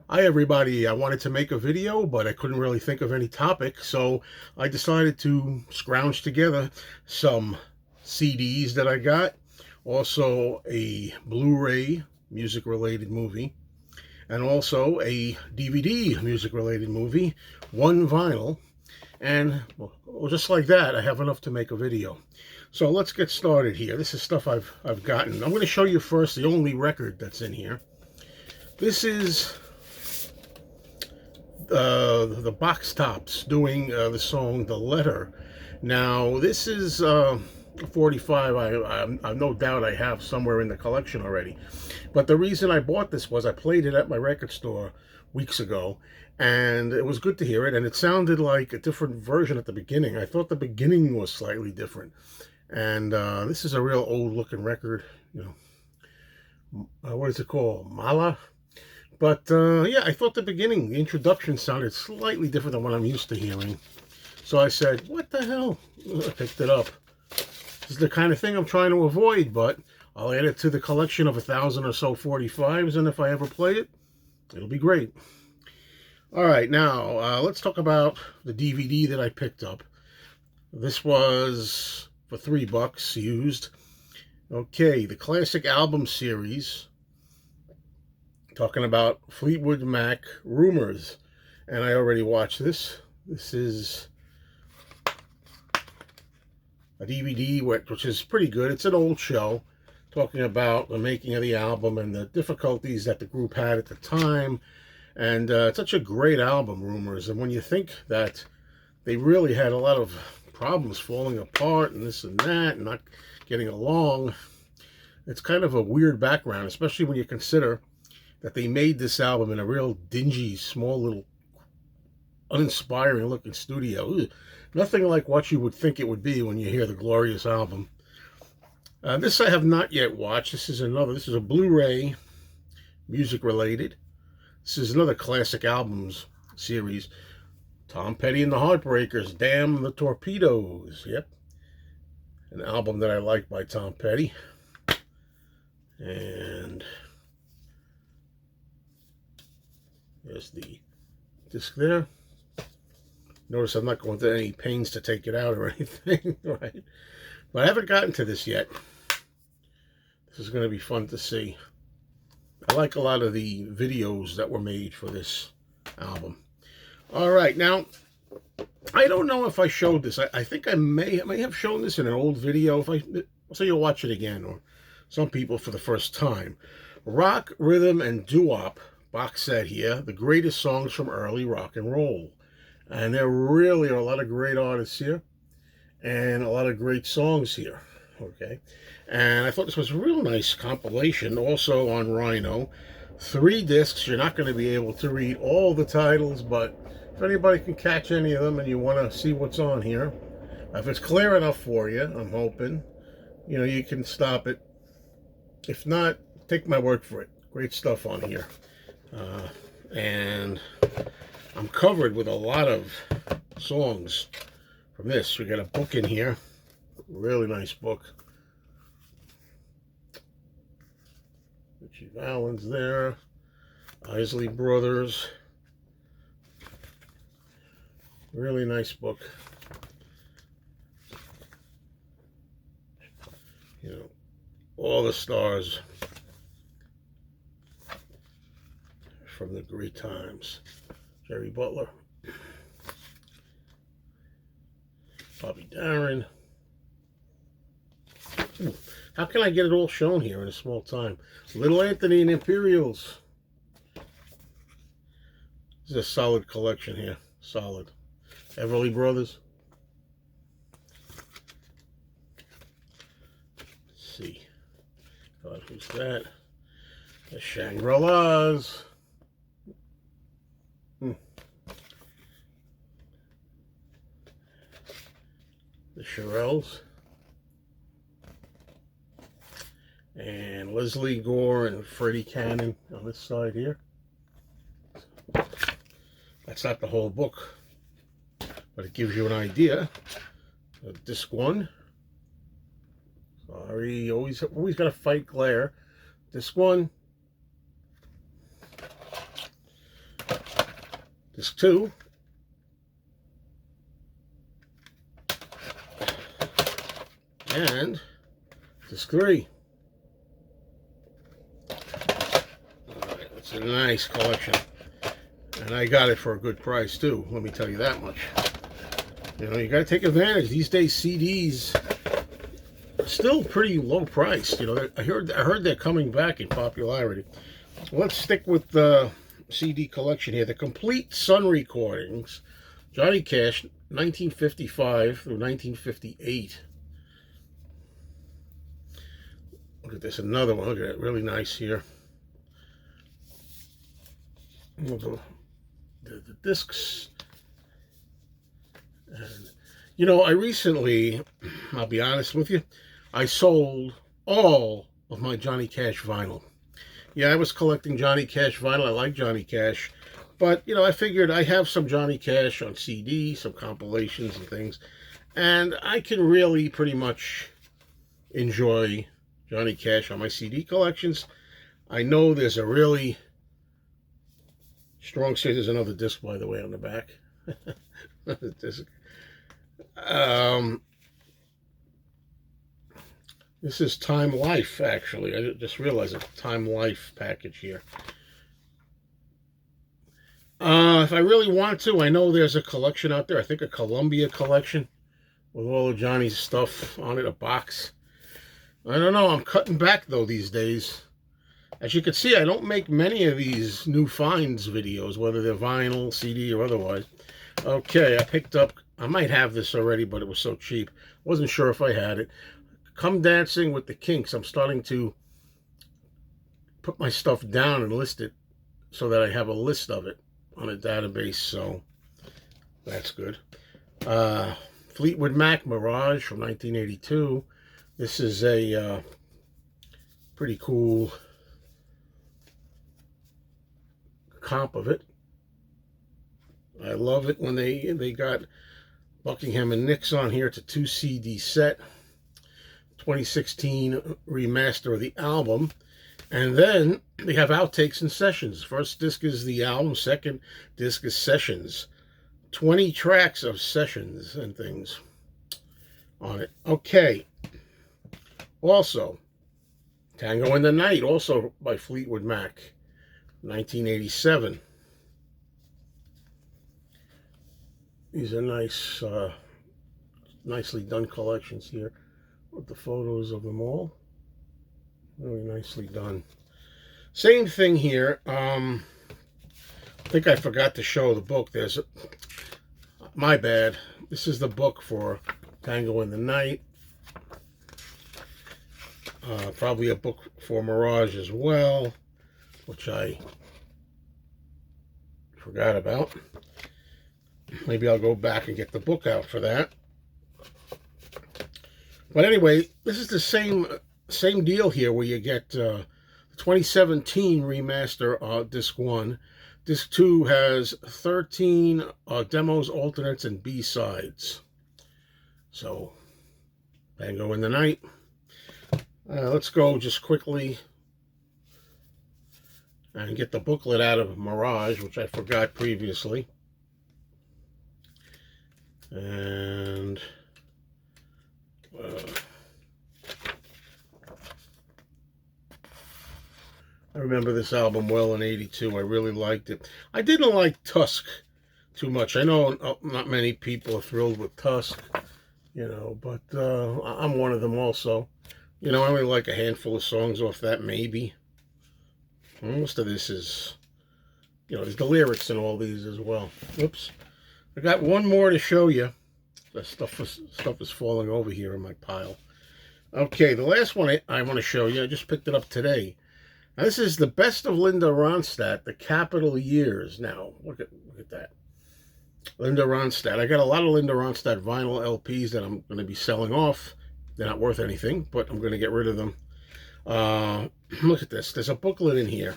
Hi everybody, I wanted to make a video, but I couldn't really think of any topic, so I decided to scrounge together some CDs that I got, also a Blu-ray music-related movie, and also a DVD music-related movie, one vinyl, and well, just like that, I have enough to make a video. So let's get started here. This is stuff I've gotten. I'm going to show you first the only record that's in here. This is the Box Tops doing the song "The Letter." Now, this is 45. I'm no doubt I have somewhere in the collection already. But the reason I bought this was I played it at my record store weeks ago, and it was good to hear it. And it sounded like a different version at the beginning. I thought the beginning was slightly different. And this is a real old-looking record. You know, what is it called? Mala. But yeah, I thought the introduction sounded slightly different than what I'm used to hearing. So I said, what the hell? I picked it up. This is the kind of thing I'm trying to avoid, but I'll add it to the collection of 1,000 or so 45s, and if I ever play it, it'll be great. All right, now let's talk about the DVD that I picked up. This was for $3 used. Okay, the classic album series, talking about Fleetwood Mac Rumors, and I already watched this. This is a DVD which is pretty good. It's an old show talking about the making of the album and the difficulties that the group had at the time, and it's such a great album, Rumors. And when you think that they really had a lot of problems falling apart and this and that and not getting along, it's kind of a weird background, especially when you consider that they made this album in a real dingy, small, little, uninspiring looking studio. Nothing like what you would think it would be when you hear the glorious album. This I have not yet watched. This is a Blu-ray, music related. This is another classic albums series. Tom Petty and the Heartbreakers, Damn the Torpedoes. Yep. An album that I like by Tom Petty. And there's the disc there. Notice I'm not going to any pains to take it out or anything, right? But I haven't gotten to this yet. This is going to be fun to see. I like a lot of the videos that were made for this album. All right, now, I don't know if I showed this. I think I may have shown this in an old video. So you'll watch it again, or some people for the first time. Rock, Rhythm, and Doo-Wop box set here, the greatest songs from early rock and roll. And there really are a lot of great artists here and a lot of great songs here. Okay. And I thought this was a real nice compilation, also on Rhino. 3 discs. You're not going to be able to read all the titles, but if anybody can catch any of them and you want to see what's on here, if it's clear enough for you, I'm hoping, you can stop it. If not, take my word for it. Great stuff on here. And I'm covered with a lot of songs from this. We got a book in here. Really nice book. Richie Valens there. Isley Brothers. Really nice book. All the stars from the great times. Jerry Butler, Bobby Darin. How can I get it all shown here in a small time? Little Anthony and Imperials. This is a solid collection here. Solid. Everly Brothers. Let's see. God, who's that? The Shangri-Las. The Shirelles. And Leslie Gore and Freddie Cannon on this side here. That's not the whole book, but it gives you an idea. Disc 1. Sorry, always got to fight glare. Disc 1. Disc 2. And disc 3. Alright, it's a nice collection. And I got it for a good price too, let me tell you that much. You know, you gotta take advantage. These days CDs are still pretty low priced. You know, I heard they're coming back in popularity. Let's stick with the CD collection here. The Complete Sun Recordings, Johnny Cash, 1955 through 1958. Look at this, another one. Look at it, really nice here. The discs. And, you know, I recently, I'll be honest with you, I sold all of my Johnny Cash vinyl. Yeah, I was collecting Johnny Cash vinyl. I like Johnny Cash. But, you know, I figured I have some Johnny Cash on CD, some compilations and things. And I can really pretty much enjoy Johnny Cash on my CD collections. I know there's a really strong series. There's another disc, by the way, on the back. Disc. This is Time Life, actually. I just realized a Time Life package here. If I really want to, I know there's a collection out there. I think a Columbia collection with all of Johnny's stuff on it, a box. I don't know. I'm cutting back, though, these days. As you can see, I don't make many of these new finds videos, whether they're vinyl, CD, or otherwise. Okay, I picked up, I might have this already, but it was so cheap. Wasn't sure if I had it. Come Dancing with the Kinks. I'm starting to put my stuff down and list it so that I have a list of it on a database, so that's good. Fleetwood Mac, Mirage from 1982. This is a pretty cool comp of it. I love it when they got Buckingham and Nicks on here. It's a 2 CD set. 2016 remaster of the album. And then they have outtakes and sessions. First disc is the album. Second disc is sessions. 20 tracks of sessions and things on it. Okay. Also, Tango in the Night, also by Fleetwood Mac, 1987. These are nice, nicely done collections here with the photos of them all. Really nicely done. Same thing here. I think I forgot to show the book. My bad. This is the book for Tango in the Night. Probably a book for Mirage as well, which I forgot about. Maybe I'll go back and get the book out for that. But anyway, this is the same deal here, where you get the 2017 remaster disc 1. Disc 2 has 13 demos, alternates, and B-sides. So, Tango in the Night. Let's go just quickly and get the booklet out of Mirage, which I forgot previously. And I remember this album well in '82. I really liked it. I didn't like Tusk too much. I know not many people are thrilled with Tusk, you know, but I'm one of them also. You know, I only like a handful of songs off that, maybe. Most of this is, you know, there's the lyrics in all these as well. Oops. I got one more to show you. The stuff is falling over here in my pile. Okay, the last one I want to show you, I just picked it up today. Now, this is the Best of Linda Ronstadt, the Capitol Years. Now, look at that. Linda Ronstadt. I got a lot of Linda Ronstadt vinyl LPs that I'm going to be selling off. They're not worth anything, but I'm going to get rid of them. Look at this. There's a booklet in here.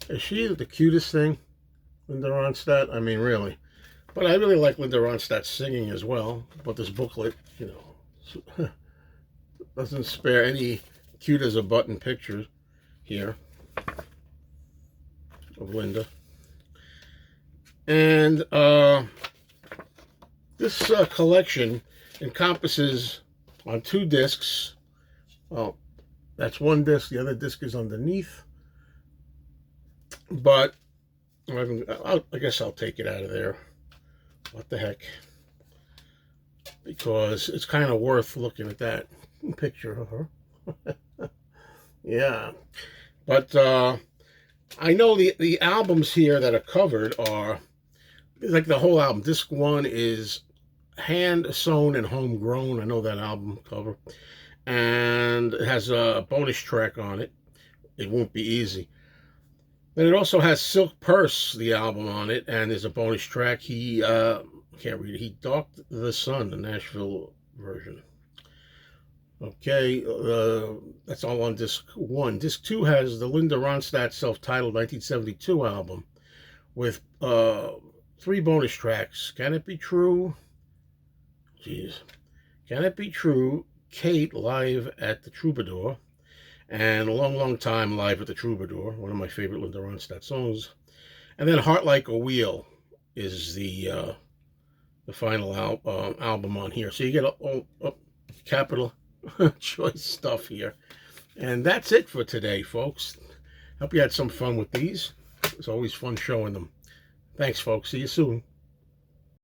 Is she the cutest thing? Linda Ronstadt? I mean, really. But I really like Linda Ronstadt singing as well. But this booklet, you know, doesn't spare any cute as a button pictures here of Linda. And this collection encompasses on 2 discs. Well, that's 1 disc. The other disc is underneath. But I guess I'll take it out of there. What the heck? Because it's kind of worth looking at that picture of her. Yeah. But I know the albums here that are covered are, like the whole album. Disc 1 is hand sewn and homegrown. I know that album cover. And it has a bonus track on it. It won't be easy. Then it also has Silk Purse, the album, on it, and there's a bonus track. He can't read it. He Docked the Sun, the Nashville version. Okay, that's all on disc 1. Disc 2 has the Linda Ronstadt self-titled 1972 album with 3 bonus tracks. Can It Be True? Jeez. Can It Be True? Kate live at the Troubadour. And A Long, Long Time live at the Troubadour, one of my favorite Linda Ronstadt songs. And then Heart Like a Wheel is the final album on here. So you get all capital choice stuff here. And that's it for today, folks. Hope you had some fun with these. It's always fun showing them. Thanks, folks. See you soon.